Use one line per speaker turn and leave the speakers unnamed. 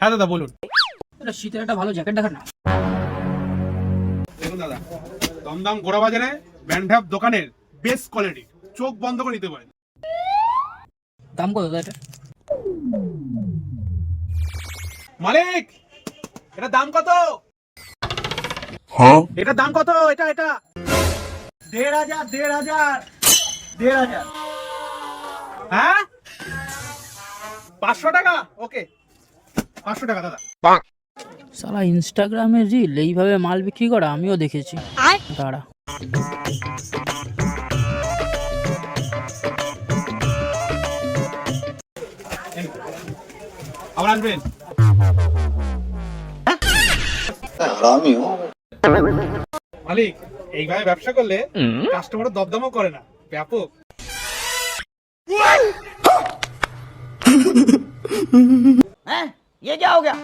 হ্যাঁ দাদা বলুন।
শীতের একটা ভালো জ্যাকেট দেখান না।
দেখুন দাদা, দমদম গোড়া বাজারে ব্যান্ডাপ দোকানের বেস্ট কোয়ালিটি, চোখ বন্ধ করে নিতে পারেন।
দাম কত দাদা এটা?
মালিক, এটা দাম কত? এটা দাম কত? এটা 1,500 হ্যাঁ 500 টাকা। ওকে 500 টাকা দাদা।
শালা ইনস্টাগ্রামে রিল এইভাবে মাল বিক্রি করা আমিও দেখেছি। দাঁড়া,
আবার আসবেন। মালিক, এইভাবে ব্যবসা করলে কাস্টমার দরদামও করে না, ব্যাপক।
ये क्या हो गया?